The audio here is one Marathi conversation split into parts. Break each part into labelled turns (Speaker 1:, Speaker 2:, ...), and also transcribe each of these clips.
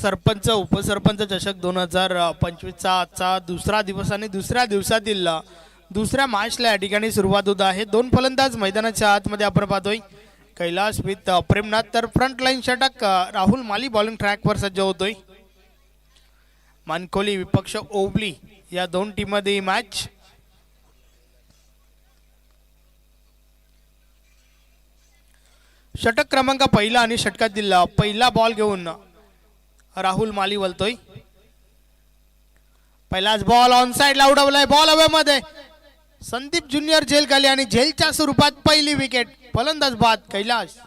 Speaker 1: सरपंच उपसरपंच चषक 2025चा आजचा दुसरा दिवस आणि दुसऱ्या दिवसातील दुसऱ्या मॅचला या ठिकाणी सुरुवात होत आहे। दोन फलंदाज मैदानाच्या आतमध्ये आपण पाहतोय, कैलास विथ प्रेमनाथ, तर फ्रंट लाईन षटक राहुल माली बॉलिंग ट्रॅकवर सज्ज होतोय। मानकोली विपक्ष ओवली या दोन टीम मध्ये मॅच। षटक क्रमांक पहिला आणि षटकातील पहिला बॉल घेऊन राहुल माली वलतोय। पहिलाच बॉल ऑन साइडला उडवलाय, बॉल हवेमध्ये, संदीप ज्युनियर झेल खाली आणि झेलच्या स्वरूपात पहिली विकेट। फलंदाज बाद कैलास।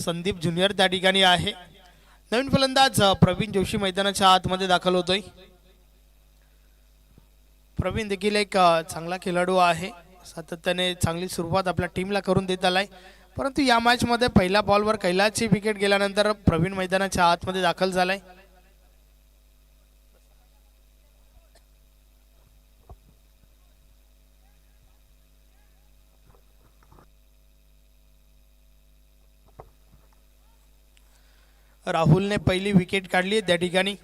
Speaker 1: संदीप ज्युनियर त्या ठिकाणी आहे। नवीन फलंदाज प्रवीण जोशी मैदानाच्या आतमध्ये दाखल होतोय। प्रवीण देखील एक चांगला खेळाडू आहे, सातत्याने चांगली सुरुवात आपल्या टीमला करून देत आलाय, परंतु या मॅच मध्ये पहिल्या बॉलवर कैलासची विकेट गेल्यानंतर प्रवीण मैदानाच्या आतमध्ये दाखल झालाय। राहुलने पहिली विकेट काढली त्या ठिकाणी।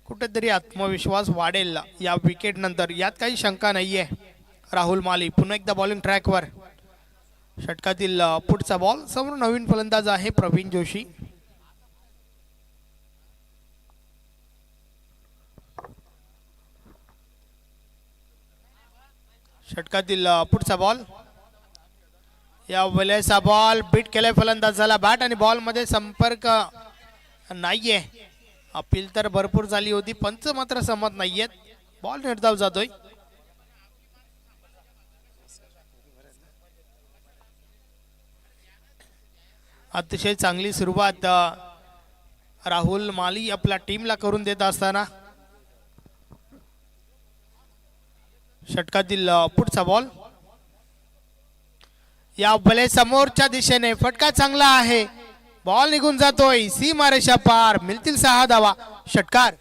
Speaker 1: कुठेतरी आत्मविश्वास वाढेल या विकेट नंतर, यात काही शंका नाहीये। राहुल माली पुन्हा एकदा बॉलिंग ट्रॅकवर। षटकातील पुढचा बॉल, समोर नवीन फलंदाज आहे प्रवीण जोशी। षटकातील पुढचा बॉल, या वेळेचा बॉल बीट केलाय फलंदाजाला, बॅट आणि बॉल मध्ये संपर्क नाहीये। अपील तर भरपूर झाली होती, पंच मात्र सहमत नाहीयेत, बॉल निर्धाव जातोय। अतिशय चांगली सुरुवात राहुल माली आपल्या टीमला करून देत असताना। षटकातील पुढचा बॉल, या बले समोरच्या दिशेने फटका चांगला आहे, बॉल निघून जातोय सीमारेषा पार, मिळतील 6 धावा, षटकार।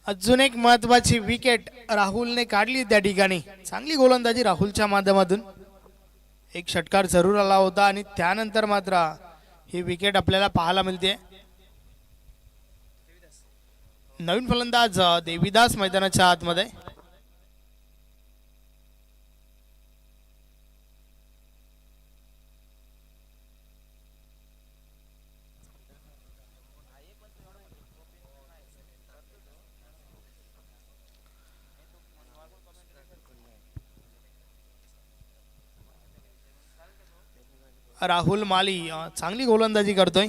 Speaker 1: अजून एक महत्वाची विकेट राहुलने काढली त्या ठिकाणी। चांगली गोलंदाजी राहुलच्या माध्यमातून, एक षटकार जरूर आला होता आणि त्यानंतर मात्र ही विकेट आपल्याला पाहायला मिळते। नवीन फलंदाज देवीदास मैदानाच्या आतमध्ये। राहुल माली चांगली गोलंदाजी करतोय,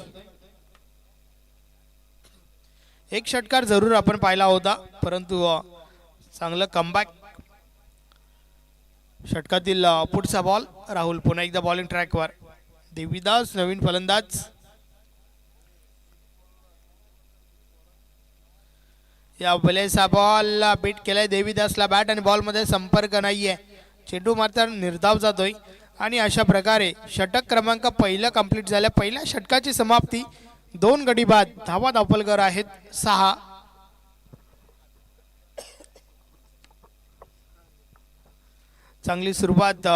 Speaker 1: एक षटकार जरूर आपण पाहिला होता, परंतु चांगलं कमबॅक। षटकातील पुढचा बॉल, राहुल पुन्हा एकदा बॉलिंग ट्रॅकवर। देवीदास नवीन फलंदाज। या बलेचा बॉल बीट केलाय देवीदासला बॅट आणि बॉल मध्ये संपर्क नाहीये चेंडू मात्र निर्धाव जातोय आणि अशा प्रकारे षटक क्रमांक पहिला कंप्लीट झाल्या पहिल्या षटकाची समाप्ती 2 गडी बाद धावा धावपलकर आहेत 6 चांगली सुरुवात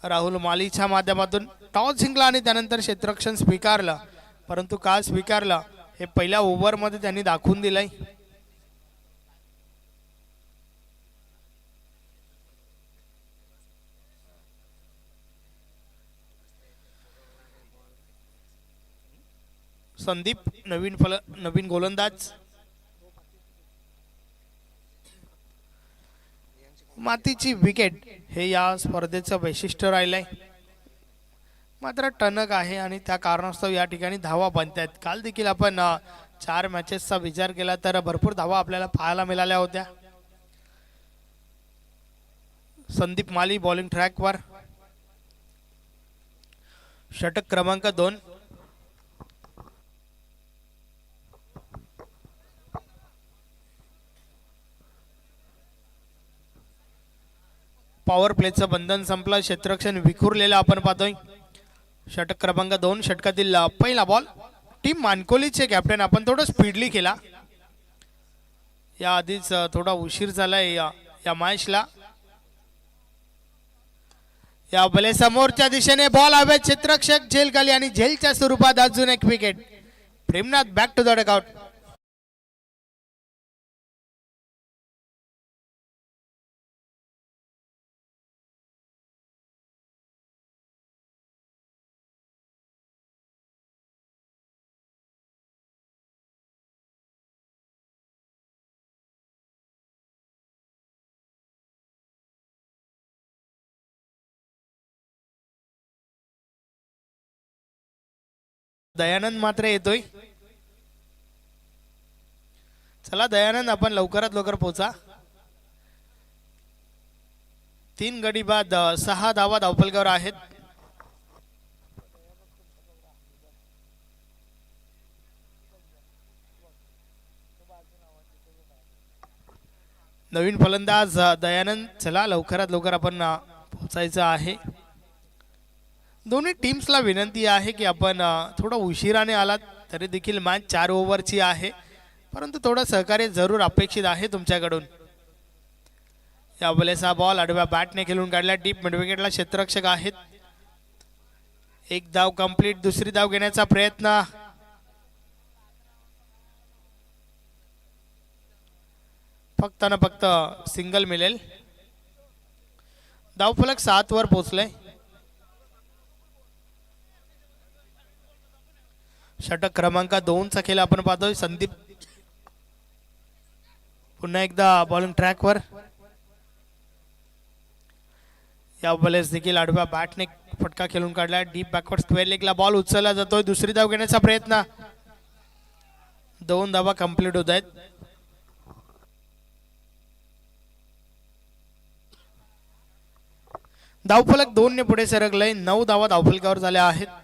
Speaker 1: राहुल मालीच्या माध्यमातून टॉस जिंकला आणि त्यानंतर क्षेत्ररक्षण स्वीकारलं परंतु का स्वीकारलं हे पहिल्या ओव्हरमध्ये त्यांनी दाखवून दिलंय संदीप नवीन गोलंदाज मातीची विकेट हे या स्पर्धेचं वैशिष्ट्य राहिलंय मात्र टणक आहे आणि त्या कारणास्तव या ठिकाणी धावा बनतात काल देखील आपण 4 मॅचेसचा विचार केला तर भरपूर धावा आपल्याला पाहायला मिळाल्या होत्या संदीप माली बॉलिंग ट्रॅकवर षटक क्रमांक 2 पॉवर प्लेचं बंधन संपलं क्षेत्ररक्षण विखुरलेलं आपण पाहतोय षटक क्रमांक 2 षटकातील पहिला बॉल टीम मानकोलीचे कॅप्टन आपण थोडं स्पीडली केला या आधीच थोडा उशीर झालाय या मॅचला या बले समोरच्या दिशेने बॉल हवे क्षेत्ररक्षक झेल खाली आणि झेलच्या स्वरूपात अजून एक wicket Premnath back to the dugout Dayanand मात्र येतोय चला दयानंद आपण लवकरात लवकर पोहोचा 3 गडी बाद 6 धावा धावपलकावर आहेत नवीन फलंदाज दयानंद चला लवकरात लवकर आपण पोहोचायचं आहे दोन्ही टीम्सला विनंती आहे की आपण थोडा उशिराने आलात तरी देखील मॅच 4 ओव्हरची आहे परंतु थोडं सहकार्य जरूर अपेक्षित आहे तुमच्याकडून या बलेचा बॉल आडव्या बॅटने खेळून काढला डीप मिड विकेटला क्षेत्ररक्षक आहेत एक धाव कंप्लीट दुसरी धाव घेण्याचा प्रयत्न फक्त ना फक्त सिंगल मिळेल धावफलक 7 वर पोहोचले षटक क्रमांक 2 चा खेळ आपण पाहतोय संदीप पुन्हा एकदा बॉलिंग ट्रॅकवर या बॉलेस देखील आडव्या बॅटने फटका खेळून काढला डीप बॅकवर्ड स्क्वेअर लेगला बॉल उचलला जातोय दुसरी धाव घेण्याचा प्रयत्न 2 धावा कंप्लीट होत आहेत धावफलक 2 ने पुढे सरकलंय 9 धावा धावफलकावर झाल्या आहेत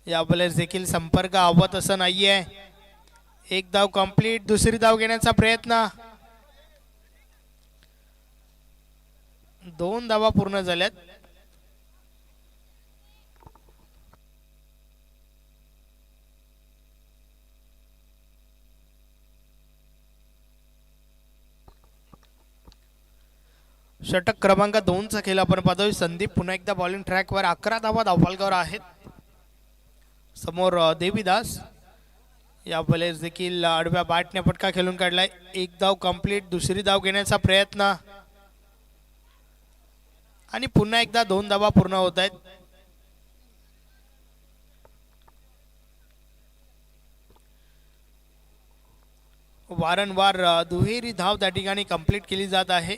Speaker 1: या बॉलर्स देखील संपर्क आवत असं नाहीये एक धाव कंप्लीट दुसरी धाव घेण्याचा प्रयत्न 2 धावा पूर्ण झाल्यात षटक क्रमांक 2 चा खेळ आपण पाहतोय संदीप पुन्हा एकदा बॉलिंग ट्रॅकवर 11 धावा धावफलकावर आहेत समोर देवीदास या बॉलर्स देखील आडव्या बॅटने फटका खेळून काढलाय एक धाव कंप्लीट दुसरी धाव घेण्याचा प्रयत्न आणि पुन्हा एकदा 2 धावा पूर्ण होत आहेत वारंवार दुहेरी धाव त्या ठिकाणी कंप्लीट केली जात आहे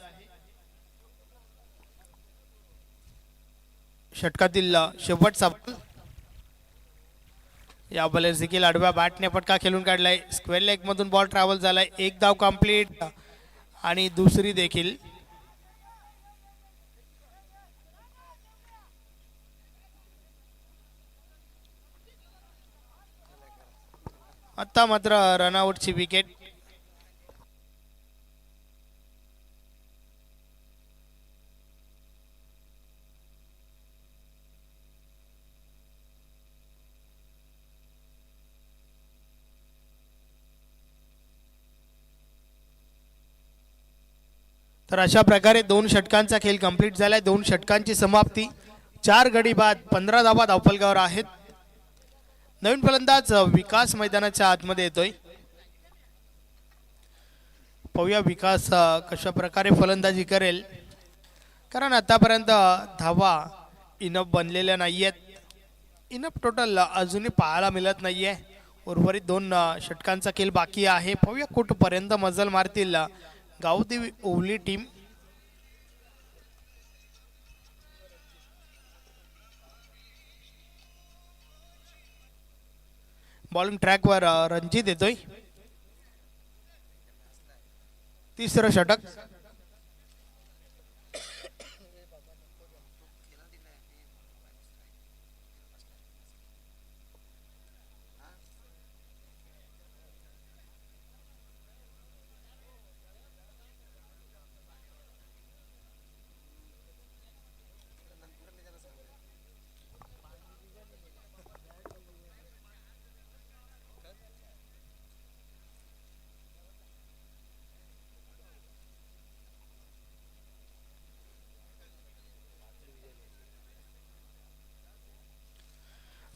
Speaker 1: षटकातील शेवटचा या बॉलर्स देखील आडव्या बॅटने फटका खेळून काढलाय स्क्वेअर लेग मधून बॉल ट्रॅव्हल झालाय एक धाव कंप्लीट आणि दुसरी देखील आता मात्र रनआउटची विकेट. तर अशा प्रकारे 2 षटकांचा खेळ कंप्लीट झालाय. 2 षटकांची समाप्ती. 4 गडी बाद 15 धावा धावफलकावर आहेत. नवीन फलंदाज विकास मैदानाच्या आतमध्ये येतोय. पाहूया विकास कशा प्रकारे फलंदाजी करेल, कारण आतापर्यंत धावा इनफ बनलेल्या नाहीयेत. इनफ टोटल अजूनही पाहायला मिळत नाहीये. उर्वरित 2 षटकांचा खेळ बाकी आहे. पाहूया कुठपर्यंत मजल मारतील गावदेवी ओवली टीम. बॉलिंग ट्रॅकवर रणजित येतोय. तिसरं षटक.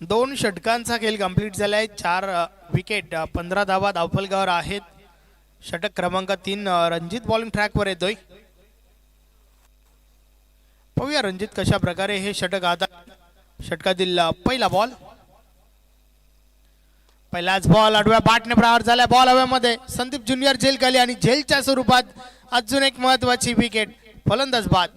Speaker 1: दोन षटकांचा खेळ कंप्लीट झालाय. 4 विकेट 15 धावा धावफलकावर आहेत. षटक क्रमांक 3 रणजित बॉलिंग ट्रॅकवर येतोय. पाहूया रणजित कशा प्रकारे हे षटक आता. षटकातील पहिला बॉल. पहिलाच बॉल आडव्या बाटने प्रहार झाला. बॉल हवेमध्ये. संदीप ज्युनियर झेल खाली आणि झेलच्या स्वरूपात अजून एक महत्वाची विकेट. फलंदाज बाद.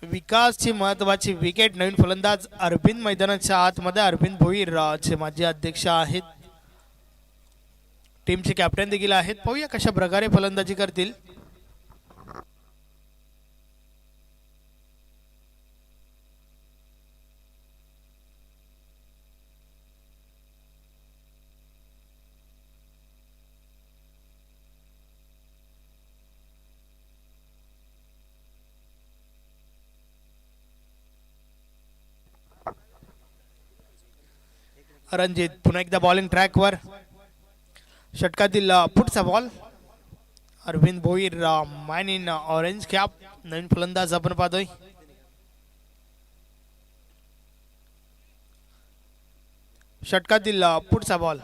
Speaker 1: विकासची महत्वाची विकेट. नवीन फलंदाज अरविंद मैदानाच्या आतमध्ये. अरविंद भोईर चे माजी अध्यक्ष आहेत. टीमचे कॅप्टन देखील आहेत. पाहूया कशा प्रकारे फलंदाजी करतील. रणजित पुन्हा एकदा बॉलिंग ट्रॅकवर. षटकातील पुढचा ball. Arvind Bhoir man in orange cap. नवीन फलंदाज आपण पाहतोय. षटकातील पुढचा बॉल.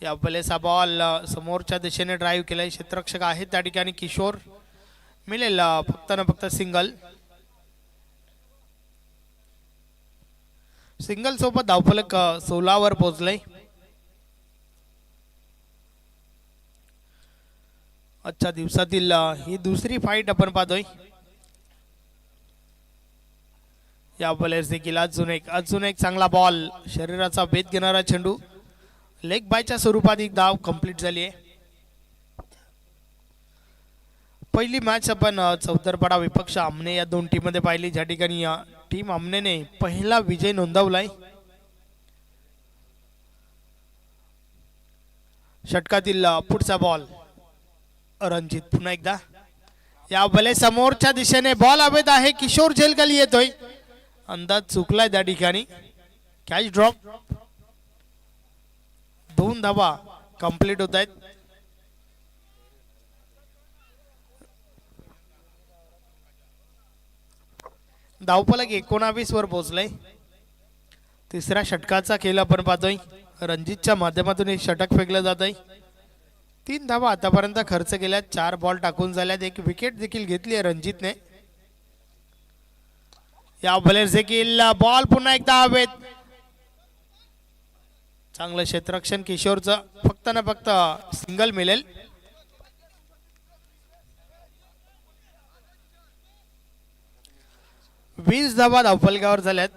Speaker 1: या वेळेचा बॉल समोरच्या दिशेने ड्राईव्ह केलाय. क्षेत्ररक्षक आहे त्या ठिकाणी किशोर. मिळेल फक्त ना फक्त सिंगल. सिंगल सोबत धावफलक 16 वर पोहोचलंय. आजच्या दिवसातील ही दुसरी फाईट आपण पाहतोय. या बॉलर्स देखील अजून एक चांगला बॉल. शरीराचा भेद घेणारा चेंडू. लेग बायच्या स्वरूपात एक धाव कंप्लीट झाली आहे. पहिली मॅच आपण चौतरपाडा विपक्ष आमने या 2 टीम मध्ये पाहिली, ज्या ठिकाणी टीम आमनेने पहिला विजय नोंदवलाय. षटकातील पुढचा बॉल. रणजित पुन्हा एकदा. या बले समोरच्या दिशेने बॉल हवेत आहे. किशोर झेल खाली येतोय. अंदाज चुकलाय त्या ठिकाणी. Catch drop. 2 धावा कंप्लीट होत आहेत. धावफलक 19 वर पोहोचलंय. तिसऱ्या षटकाचा खेळ आपण पाहतोय. रणजितच्या माध्यमातून एक षटक फेकलं जात आहे. 3 धावा आतापर्यंत खर्च केल्यात. 4 बॉल टाकून झाल्यात. 1 विकेट देखील घेतली आहे रणजितने. या बॉलर्स देखील बॉल पुन्हा एकदा हवेत. चांगलं क्षेत्ररक्षण किशोरचं. फक्त ना फक्त सिंगल मिळेल. 20 धावा धावफलकावर झाल्यात.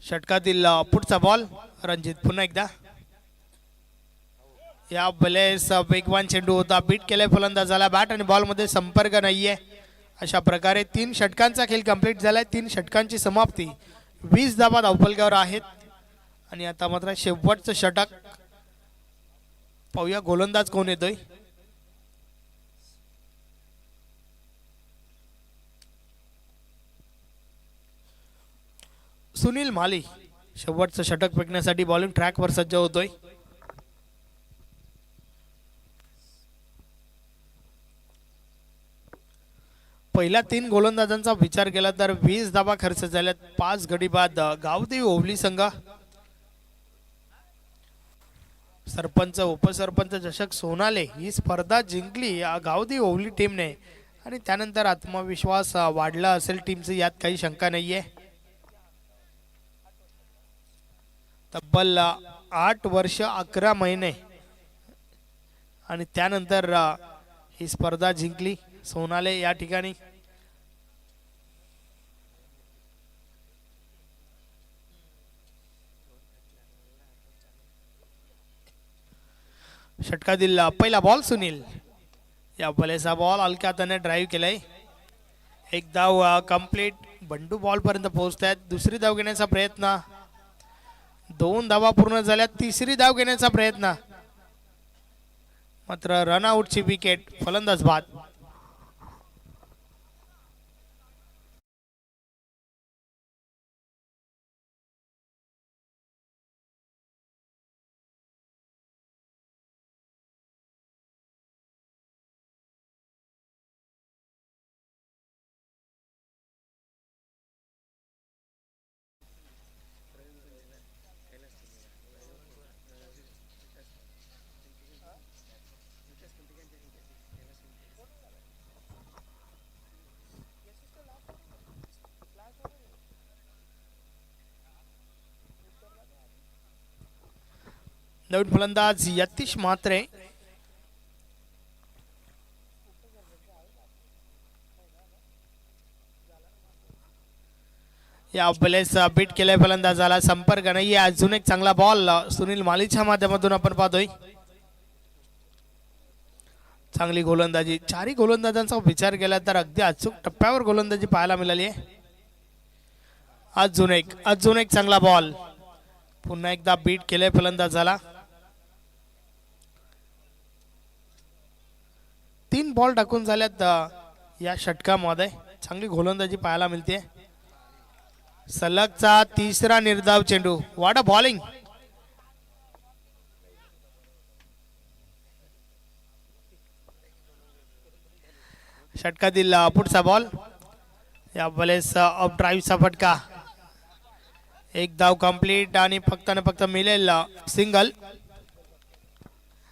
Speaker 1: षटकातील पुढचा बॉल रणजित पुन्हा एकदा. या बलेस वेगवान चेंडू होता, बीट केलाय फलंदाजाला. बॅट आणि बॉल मध्ये संपर्क नाहीये. अशा प्रकारे 3 षटकांचा खेळ कंप्लीट झालाय. 3 षटकांची समाप्ती. 20 धावा धावफलकावर आहेत. आणि आता मात्र शेवटचं षटक. पाहूया गोलंदाज कोण येतोय. सुनील माली शेवटचं षटक फेकण्यासाठी बॉलिंग ट्रॅकवर सज्ज होतोय. पहिल्या 3 गोलंदाजांचा विचार केला तर 20 धावा खर्च झाल्यात. 5 गडी बाद गावदेवी ओवली संघ सरपंच उपसरपंच चषक सोनाले ही स्पर्धा जिंकली या गावदेवी ओवली टीमने. आणि त्यानंतर आत्मविश्वास वाढला असेल टीमचे, यात काही शंका नाहीये. तब्बल 8 वर्ष 11 महिने आणि त्यानंतर ही स्पर्धा जिंकली सोनाले या ठिकाणी. षटकातील पहिला बॉल सुनील. या बलेचा बॉल हलक्या हाताने ड्राईव्ह केलाय. एक धाव कंप्लीट. बंडू बॉल पर्यंत पोहोचतायत. दुसरी धाव घेण्याचा प्रयत्न. 2 धावा पूर्ण झाल्या. तिसरी धाव घेण्याचा प्रयत्न मात्र रनआउटची विकेट. फलंदाज बाद. नवीन फलंदाज यतीश म्हात्रे. या बलेस बीट केलाय फलंदाजाला. संपर्क नाहीये. अजून एक चांगला बॉल सुनील मालीच्या माध्यमातून आपण पाहतोय. चांगली गोलंदाजी. 4ही गोलंदाजांचा विचार केला तर अगदी अचूक टप्प्यावर गोलंदाजी पाहायला मिळाली आहे. अजून एक चांगला बॉल. पुन्हा एकदा बीट केलंय फलंदाजाला. 3 बॉल टाकून झाल्यात या षटकामध्ये. चांगली गोलंदाजी पाहायला मिळते. सलगचा तिसरा निर्धाव चेंडू. What a bowling. षटकातील पुढचा बॉल. या बलेस ऑफ ड्राईव्हचा फटका. एक धाव कंप्लीट आणि फक्त मिळेल सिंगल.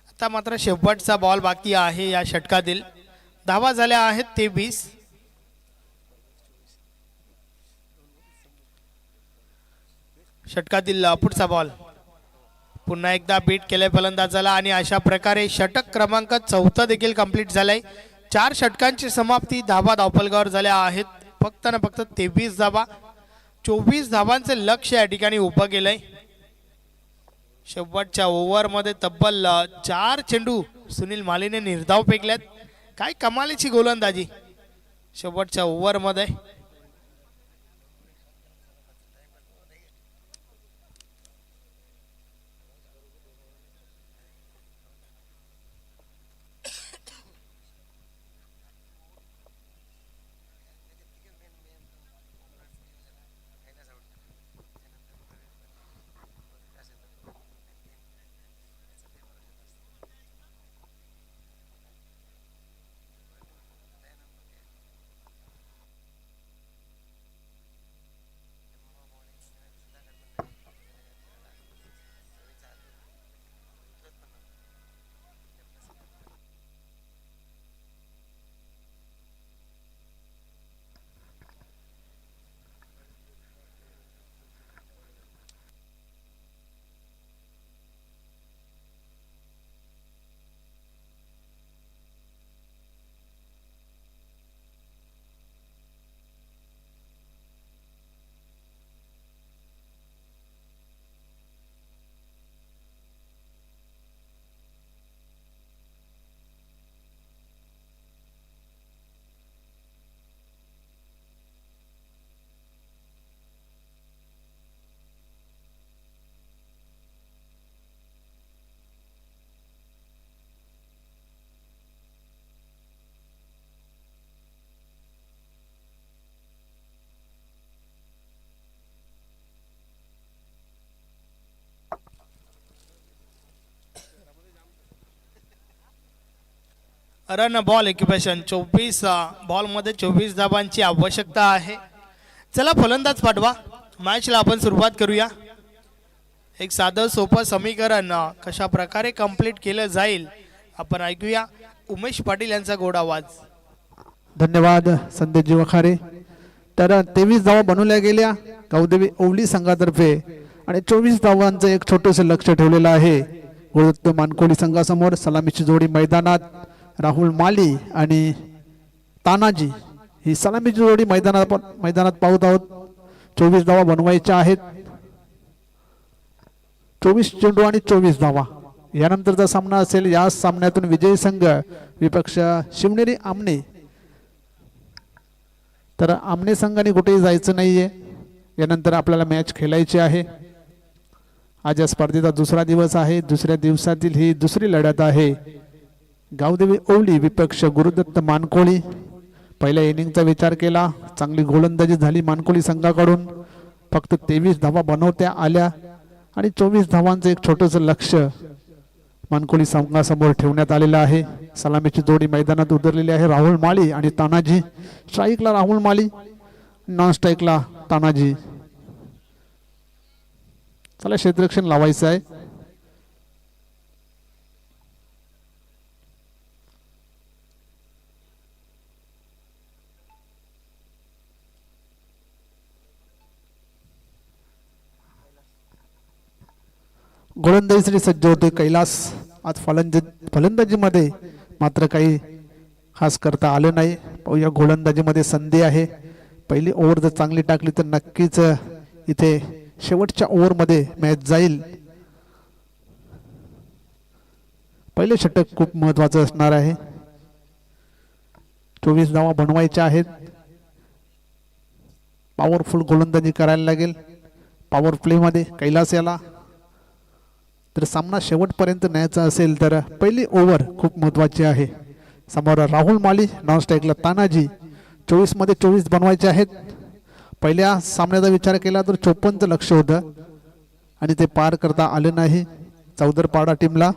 Speaker 1: आता मात्र शेवटचा बॉल बाकी आहे या षटकातील. धावा झाल्या आहेत 23. षटकातील पुढचा बॉल. पुन्हा एकदा बीट केलंय फलंदाजाला आणि अशा प्रकारे षटक क्रमांक 4 देखील कंप्लीट झालाय. 4 षटकांची समाप्ती. धावा धावफलकावर झाल्या आहेत फक्त 23 धावा. 24 धावांचे लक्ष या ठिकाणी उभं केलंय. शेवटच्या ओव्हरमध्ये तब्बल 4 चेंडू सुनील मालीने निर्धाव फेकल्यात. काय कमालीची गोलंदाजी शेवटच्या ओव्हरमध्ये. रन बॉल इक्वेशन 24 बॉलमध्ये 24 धावांची आवश्यकता आहे. चला फलंदाज पाठवा. मॅचला आपण सुरुवात करूया. एक साधं सोपं समीकरण कशा प्रकारे कंप्लीट केलं जाईल आपण ऐकूया. उमेश पाटील यांचा गोड आवाज.
Speaker 2: धन्यवाद संदेशजी वखारे. तर 23 धावा बनवल्या गेल्या गावदेवी ओवली संघातर्फे आणि 24 धावांचं एक छोटंसं लक्ष ठेवलेलं आहे गुरुदत्त मानकोली संघासमोर. सलामीची जोडी मैदानात राहुल माली आणि तानाजी ही सलामीची जोडी मैदानात पाहत आहोत. 24 धावा बनवायच्या आहेत. 24 चेंडू आणि 24 धावा. यानंतरचा सामना असेल. या सामन्यातून विजयी संघ विपक्ष शिवनेरी आमने. तर आमने संघाने कुठेही जायचं नाहीये. यानंतर आपल्याला मॅच खेळायची आहे. आज या स्पर्धेचा दुसरा दिवस आहे. दुसऱ्या दिवसातील ही दुसरी लढत आहे. गावदेवी ओवली विपक्ष गुरुदत्त मानकोळी. पहिल्या इनिंगचा विचार केला, चांगली गोलंदाजी झाली मानकोळी संघाकडून. फक्त 23 धावा बनवत्या आल्या आणि 24 धावांचं एक छोटंसं लक्ष मानकोळी संघासमोर ठेवण्यात आलेलं आहे. सलामीची जोडी मैदानात उतरलेली आहे. राहुल माळी आणि तानाजी. स्ट्राईकला राहुल माळी, नॉन स्ट्राईकला तानाजी. चला क्षेत्ररक्षण लावायचं आहे. गोलंदाजीसाठी सज्ज होते कैलास. आज फलंदाजीमध्ये मात्र काही खास करता आलं नाही. पाहूया गोलंदाजीमध्ये संधी आहे. पहिली ओव्हर जर चांगली टाकली तर नक्कीच इथे शेवटच्या ओव्हरमध्ये मॅच जाईल. पहिले षटक खूप महत्वाचं असणार आहे. 24 धावा बनवायच्या आहेत. पॉवरफुल गोलंदाजी करायला लागेल. पॉवर प्ले मध्ये कैलास याला. तर सामना शेवटपर्यंत न्यायचा असेल तर पहिली ओव्हर खूप महत्वाची आहे. समोर राहुल माली, नॉन स्ट्राईकला तानाजी. 24 मध्ये 24 बनवायचे आहेत. पहिल्या सामन्याचा विचार केला तर 54चं लक्ष होतं आणि ते पार करता आलं नाही चौदरपाडा टीमला.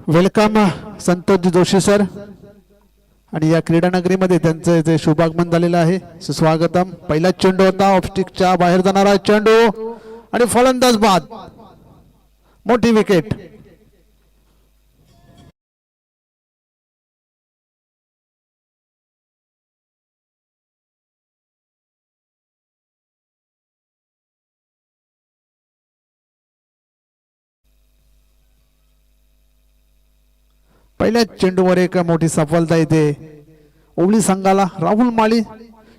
Speaker 2: Welcome Santoshji Joshi sir. आणि या क्रीडा नगरीमध्ये त्यांचं जे शुभागमन झालेलं आहे. सुस्वागतम. पहिला चेंडू होता ऑफस्टिकच्या बाहेर जाणारा चेंडू आणि फलंदाज बाद. मोठी विकेट. पहिल्या चेंडूवर एक मोठी सफलता येते ओवली संघाला. राहुल माली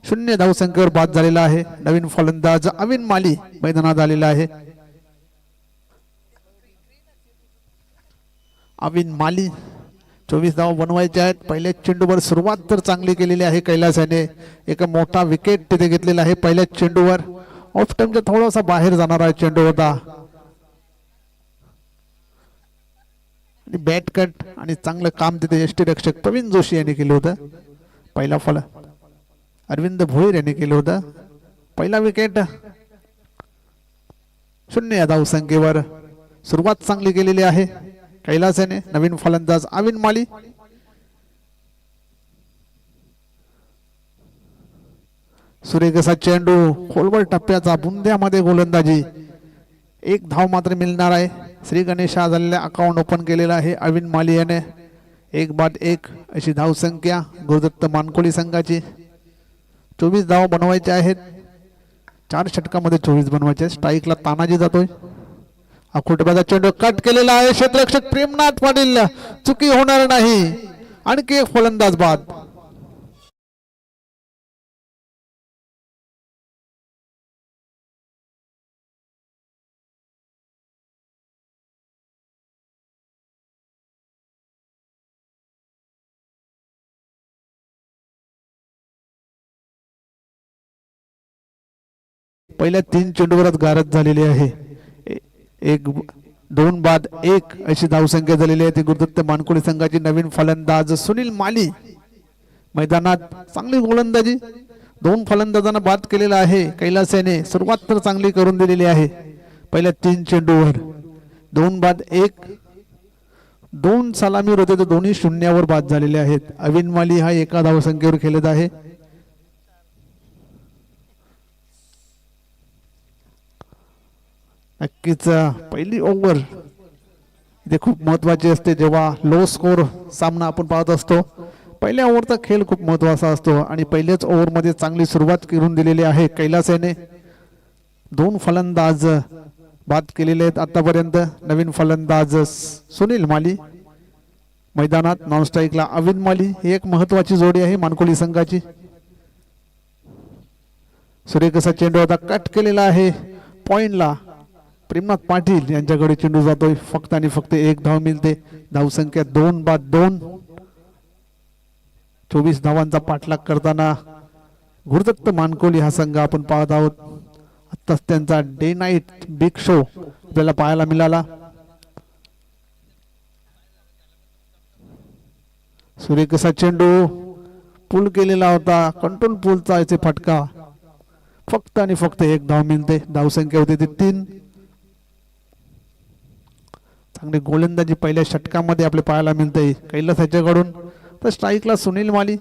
Speaker 2: 0 धावसंख्येवर बाद झालेला आहे. नवीन फलंदाज अविन माली मैदानात आलेला आहे. अविन माली 24 धावा बनवायचे आहेत. पहिल्या चेंडूवर सुरुवात तर चांगली केलेली आहे कैलासाने. एक मोठा विकेट तिथे घेतलेला आहे पहिल्या चेंडूवर. ऑफ टाइमच्या थोडासा बाहेर जाणारा चेंडू होता. बॅट कट आणि चांगलं काम तिथे यष्टीरक्षक प्रवीण जोशी यांनी केलं होतं. पहिला फल अरविंद भोईर यांनी केलं होतं. पहिला विकेट. 0 या धावसंख्येवर सुरुवात चांगली केलेली आहे कैलासाने. नवीन फलंदाज अविन माली. सुरेख असा चेंडू खोलवर टप्प्याचा बुंद्यामध्ये गोलंदाजी. 1 धाव मात्र मिळणार आहे. श्री गणेश झालेल्या अकाउंट ओपन केलेला आहे अविन माली याने. 1 बाद 1 अशी धावसंख्या गुरुदत्त मानकोली संघाची. 24 धाव बनवायचे आहेत. 4 षटकामध्ये 24 बनवायचे. स्ट्राईकला तानाजी जातोय. अकुटबाचा चेंडू कट केलेला आहे. क्षेत्ररक्षक प्रेमनाथ पाटील. चुकी होणार नाही. आणखी एक फलंदाज बाद. पहिल्या 3 चेंडूवरच गारद झालेली आहे. 2 बाद 1 अशी धावसंख्या झालेली आहे. ती गुरुदत्त मानकोली संघाची. नवीन फलंदाज सुनील माली मैदानात. चांगली गोलंदाजी. दोन फलंदाजांना बाद केलेला आहे कैलास याने. सुरुवात तर चांगली करून दिलेली आहे. पहिल्या 3 चेंडूवर 2 बाद 1. 2 सलामीवर होते तर दोन्ही शून्यावर बाद झालेले आहेत. अविन माली हा एका धावसंख्येवर खेळत आहे. नक्कीच पहिली ओव्हर इथे खूप महत्वाची असते. जेव्हा लो स्कोर सामना आपण पाहत असतो, पहिल्या ओव्हरचा खेळ खूप महत्वाचा असतो आणि पहिल्याच ओव्हरमध्ये चांगली सुरुवात करून दिलेली आहे कैलास याने. 2 फलंदाज बाद केलेले आहेत आतापर्यंत. नवीन फलंदाज सुनील माली मैदानात. नॉन स्ट्राईकला अविन माली. ही एक महत्वाची जोडी आहे मानकोली संघाची. सूर्यकसा चेंडू आता कट केलेला आहे. पॉइंटला प्रेमनाथ पाटील यांच्याकडे चेंडू जातोय. फक्त आणि फक्त 1 धाव मिळते. धावसंख्या 2 बाद 2. 24 धावांचा पाठलाग करताना गुरुदत्त मानकोली हा संघ आपण पाहत आहोत. आत्ताच त्यांचा डे नाईट बिग शो आपल्याला पाहायला मिळाला. सूर्यकसा चेंडू पूल केलेला होता. कंट्रोल पूलचा इथे फटका. फक्त आणि फक्त 1 धाव मिळते. धावसंख्या होती ती 3. चांगली गोलंदाजी पहिल्या षटकामध्ये आपले पाहायला मिळते कैलास ह्याच्याकडून. तर स्ट्राईकला सुनील माली.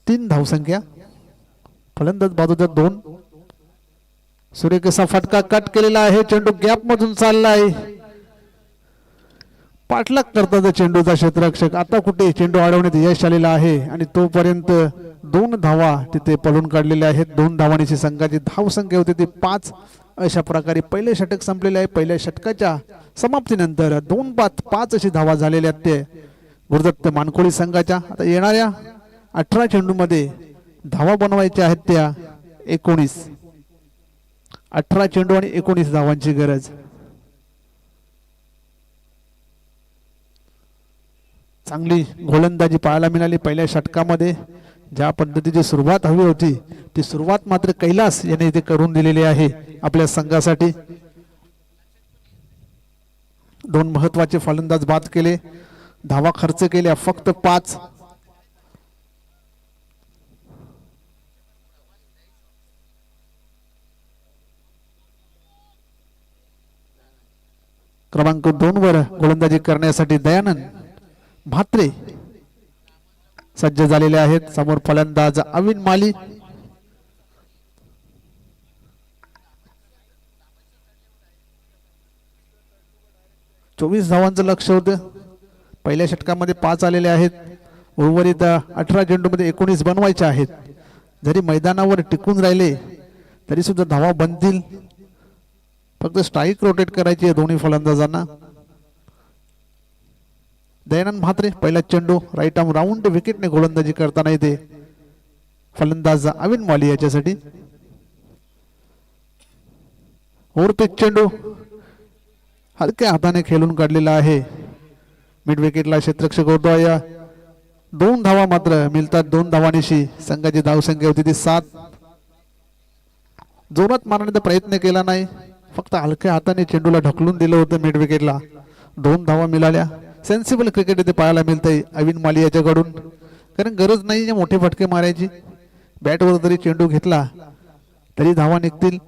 Speaker 2: 3 धावसंख्या. फलंदाज बाजूच्या 2. सूर्यकसा फटका कट केलेला आहे. चेंडू गॅप मधून चालला आहे. पाठलाग करतात चेंडूचा क्षेत्ररक्षक. आता कुठे चेंडू अडवण्यात यश आलेला आहे आणि तोपर्यंत 2 धावा तिथे पळून काढलेल्या आहेत. 2 धावांची संघाची धावसंख्या होती ती 5. अशा प्रकारे पहिले षटक संपलेले आहे. पहिल्या षटकाच्या समाप्तीनंतर 2 बाद 5 अशी धावा झालेल्या आहेत ते गुरुदत्त मानकोळी संघाच्या. आता येणाऱ्या 18 चेंडूमध्ये धावा बनवायच्या आहेत त्या 19. 18 चेंडू आणि 19 धावांची गरज. चांगली गोलंदाजी पाहायला मिळाली पहिल्या षटकामध्ये. ज्या पद्धतीची सुरुवात हवी होती ती सुरुवात मात्र कैलास याने इथे करून दिलेली आहे आपल्या संघासाठी. 2 महत्वाचे फलंदाज बाद केले. धावा खर्च केल्या फक्त 5. क्रमांक 2 वर गोलंदाजी करण्यासाठी दयानंद म्हात्रे सज्ज झालेले आहेत. समोर फलंदाज अविन माली. चोवीस धावांचं लक्ष होतं. पहिल्या षटकामध्ये 5 आलेले आहेत. उर्वरित 18 चेंडूमध्ये 19 बनवायचे आहेत. जरी मैदानावर टिकून राहिले तरी सुद्धा धावा बनतील. फक्त स्ट्राईक रोटेट करायची आहे दोन्ही फलंदाजांना. दयानंद म्हात्रे पहिला चेंडू राईट आर्म राऊंड विकेटने गोलंदाजी करताना येते फलंदाज अविन माली याच्यासाठी. ओव्हरपिच चेंडू हलक्या हाताने खेळून काढलेला आहे. मिड विकेटला क्षेत्ररक्षक होतो. या 2 धावा मात्र मिळतात. 2 धावांशी संघाची धावसंख्या होती ती 7. जोरात मारण्याचा प्रयत्न केला नाही. फक्त हलक्या हाताने चेंडूला ढकलून दिलं होतं मिड विकेटला. 2 धावा मिळाल्या. सेन्सिबल क्रिकेट इथे पाहायला मिळतंय अविन माली याच्याकडून. कारण गरज नाही मोठे फटके मारायची. बॅटवर जरी चेंडू घेतला तरी धावा निघतील.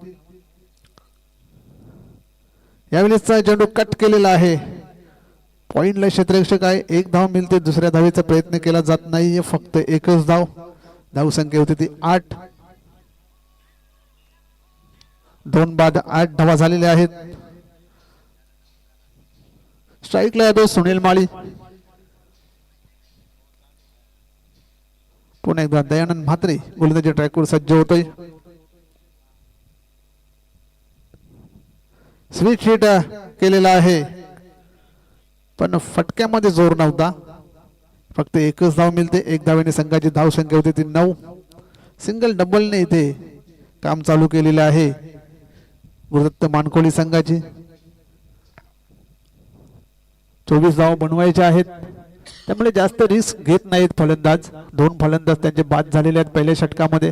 Speaker 2: यावेळेसचा चेंडू कट केलेला आहे. पॉइंटला क्षेत्ररक्षक आहे. 1 धाव मिळते. दुसऱ्या धावेचा प्रयत्न केला जात नाहीये. फक्त 1च धाव. धावसंख्या होती ती 8. 2 बाद 8 धावा झालेल्या आहेत. स्ट्राईकला येतो सुनील माळी. पुन्हा एकदा दयानंद म्हात्रे गोलंदाजी ट्रॅकवर सज्ज होतोय. स्विच हिट केलेला आहे पण फटक्यामध्ये जोर नव्हता. फक्त 1च धाव मिळते. 1 धावेने संघाची धाव संख्या होती ती 9. सिंगल डबलने इथे काम चालू केलेले आहे गुरुदत्त मानकोली संघाची. 24 धाव बनवायचे आहेत. त्यामुळे जास्त रिस्क घेत नाहीत फलंदाज. 2 फलंदाज त्यांचे बाद झालेले आहेत पहिल्या षटकामध्ये.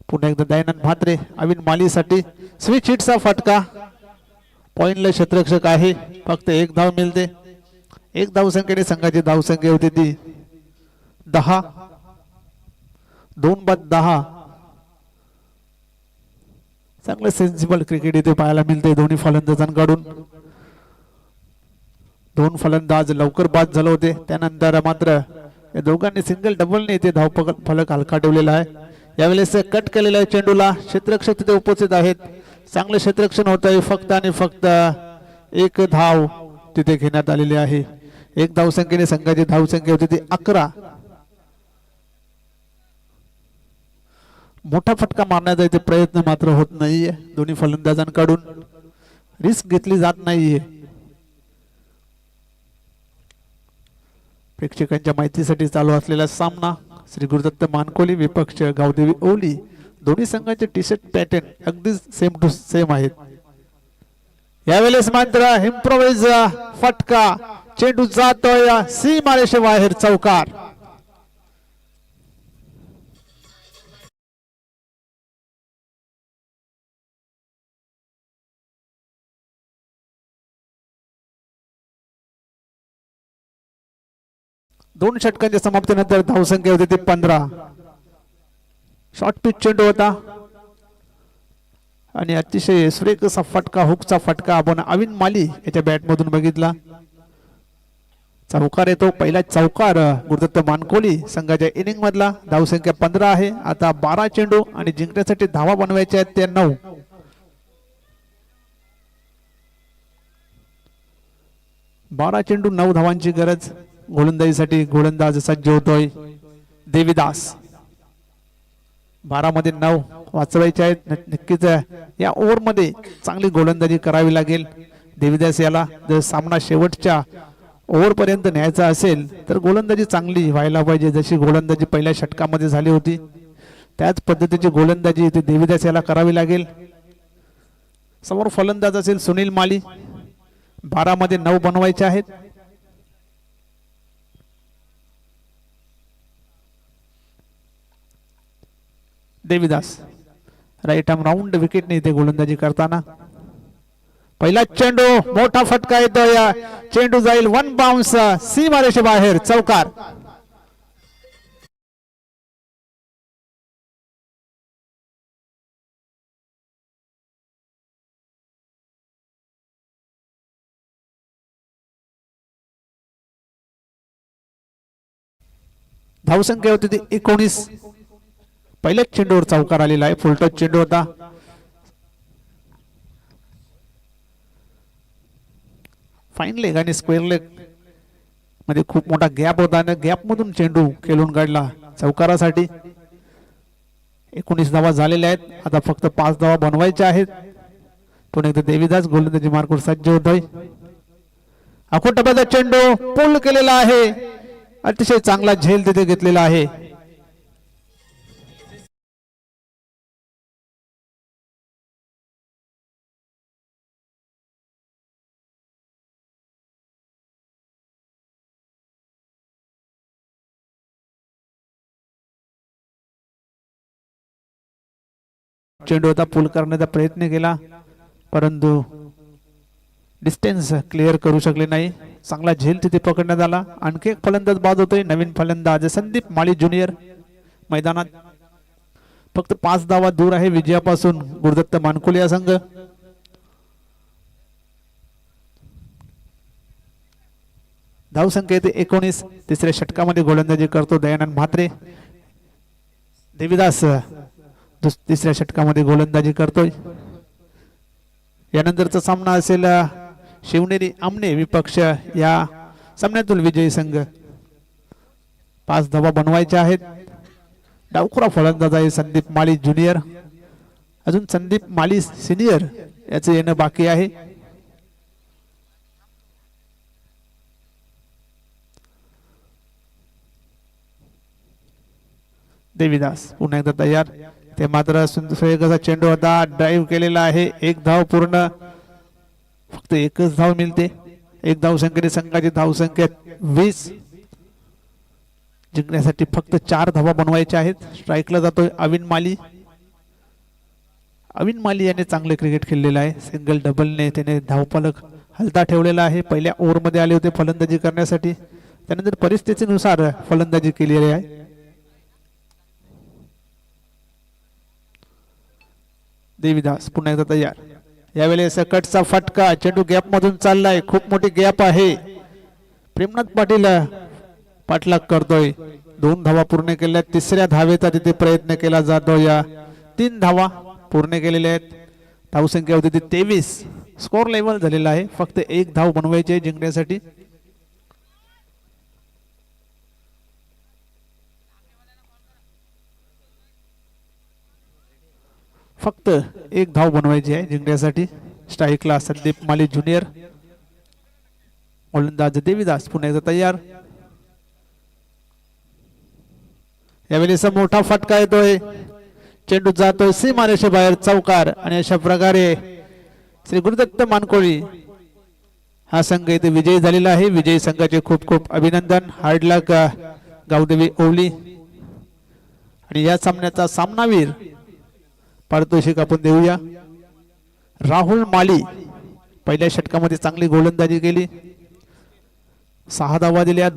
Speaker 2: पुन्हा एकदा दयानंद म्हात्रे अविन मालीसाठी स्विच हिटचा फटका. पॉइंटला क्षेत्ररक्षक आहे. फक्त 1 धाव मिळते. 1 धावसंख्येने संघाची धावसंख्या होती ती 10, 2 बाद 10. चांगलं सेन्सिबल क्रिकेट इथे पाहायला मिळते दोन्ही फलंदाजांकडून. 2 फलंदाज लवकर बाद झाले होते, त्यानंतर मात्र या दोघांनी सिंगल डबलने इथे धाव फलक हलका ठेवलेला आहे. यावेळेस कट केलेला आहे चेंडूला. क्षेत्ररक्षक तिथे उपस्थित आहेत. चांगले क्षेत्ररक्षण होत आहे. फक्त आणि फक्त 1 धाव तिथे घेण्यात आलेली आहे. 1 धावसंख्येने संघाची धावसंख्या होती ती 11. मोठा फटका मारण्याचा इथे प्रयत्न मात्र होत नाहीये दोन्ही फलंदाजांकडून. रिस्क घेतली जात नाहीये. प्रेक्षकांच्या माहितीसाठी चालू असलेला सामना श्री गुरुदत्त मानकोली विपक्ष गावदेवी ओली. दोन्ही संघाचे टी शर्ट पॅटर्न अगदी सेम टू सेम आहेत. यावेळेस मात्र इम्प्रोवाइज फटका. चेंडू जातोय सीमारेषे बाहेर. चौकार. दोन षटकांच्या समाप्तीनंतर धावसंख्या होती ती 15. शॉर्ट पिच चेंडू होता आणि अतिशय सुरेख असा फटका, हुकचा फटका आपण अविन माली याच्या बॅटमधून बघितला. चौकार येतो. पहिला चौकार गुरुदत्त मानकोली संघाच्या इनिंग मधला. धावसंख्या 15 आहे. आता 12 चेंडू आणि जिंकण्यासाठी धावा बनवायच्या आहेत त्या 9. 12 चेंडू 9 धावांची गरज. गोलंदाजीसाठी गोलंदाज सज्ज होतोय देवीदास. 12 मध्ये 9 वाचवायचे आहेत. नक्कीच या ओव्हर मध्ये चांगली गोलंदाजी करावी लागेल देवीदास याला. जर सामना शेवटच्या ओव्हर पर्यंत न्यायचा असेल तर गोलंदाजी चांगली व्हायला पाहिजे. जशी गोलंदाजी पहिल्या षटकामध्ये झाली होती त्याच पद्धतीची गोलंदाजी इथे देवीदास याला करावी लागेल. समोर फलंदाज असेल सुनील माली. 12 मध्ये 9 बनवायचे आहेत. देवीदास राईट आर्म राऊंड विकेटने इथे गोलंदाजी करताना. पहिला चेंडू मोठा फटका येतो. या चेंडू जाईल 1 बाउन्स सीमारेषे बाहेर. चौकार. धावसंख्या होती ती 19. पहिल्याच चेंडूवर चौकार आलेला आहे. फुलटच चेंडू होता. फाईन लेग आणि स्क्वेअर लेग मध्ये खूप मोठा गॅप होता आणि गॅप मधून चेंडू खेळून काढला चौकारासाठी. 19 धावा झालेल्या आहेत. आता फक्त 5 धावा बनवायच्या आहेत. पुन्हा एकदा देवीदास गोलंदाजी मार्कवर सज्ज होतोय. आखो टप्प्याचा चेंडू पुल केलेला आहे. अतिशय चांगला झेल तिथे घेतलेला आहे. चेंडू होता पुल करण्याचा प्रयत्न केला परंतु डिस्टन्स क्लिअर करू शकले नाही. चांगला झेल तिथे पकडण्यात आला. आणखी एक फलंदाज बाद होतोय. नवीन फलंदाज संदीप माळी ज्युनियर मैदानात. फक्त 5 धावा दूर आहे विजयापासून गुरुदत्त मानकोली या संघ. धावसंख्या येते 19. तिसऱ्या षटकामध्ये गोलंदाजी करतो दयानंद म्हात्रे. देवीदास तिसऱ्या षटकामध्ये गोलंदाजी करतोय. यानंतरचा सामना असेल शिवनेरी आमने विपक्ष या सामन्यातील विजयी संघ. 5 धावा बनवायच्या आहेत. डावखुरा फलंदाज आहे संदीप माळी ज्युनियर. अजून संदीप माळी सिनियर याचे येणं बाकी आहे. देवीदास पुन्हा एकदा तयार. ते मात्र सुंदर चेंडू होता. ड्राईव्ह केलेला आहे. 1 धाव पूर्ण. फक्त 1च धाव मिळते. 1 धावसंख्येने संघाची धावसंख्या 20. जिंकण्यासाठी फक्त 4 धावा बनवायच्या आहेत. स्ट्राईकला जातोय अविन माली. अविन माली याने चांगले क्रिकेट खेळलेलं आहे. सिंगल डबलने त्याने धावफलक हलता ठेवलेला आहे. पहिल्या ओव्हरमध्ये आले होते फलंदाजी करण्यासाठी. त्यानंतर परिस्थितीनुसार फलंदाजी केलेली आहे. देवीदास पुन्हा एकदा तयार. यावेळेस कटचा फटका, चेंडू गॅप मधून चाललाय, खूप मोठी गॅप आहे. प्रेमनाथ पाटील पाठलाग करतोय. 2 धावा पूर्ण केल्या. तिसऱ्या धावेचा तिथे प्रयत्न केला जातो. या 3 धावा पूर्ण केलेल्या आहेत. धावसंख्या होती ती 23. स्कोर लेवल झालेला आहे. फक्त 1 धाव बनवायची आहे जिंकण्यासाठी. फक्त 1 धाव बनवायची आहे जिंकण्यासाठी. स्ट्राईकला संदीप माली ज्युनियर. गोलंदाज देवीदास पुन्हा एकदा तयार. यावेळेस मोठा फटका येतोय. चेंडू जातोय सीमारेषे बाहेर, चौकार. आणि अशा प्रकारे श्री गुरुदत्त मानकोळी हा संघ इथे विजयी झालेला आहे. विजयी संघाचे खूप खूप अभिनंदन. हार्ड लक गावदेवी ओवली. आणि या सामन्याचा सामनावीर पारितोषिक आपण देऊया. राहुल माली पहिल्या षटकामध्ये चांगली गोलंदाजी केली. 6 धावा दिल्या.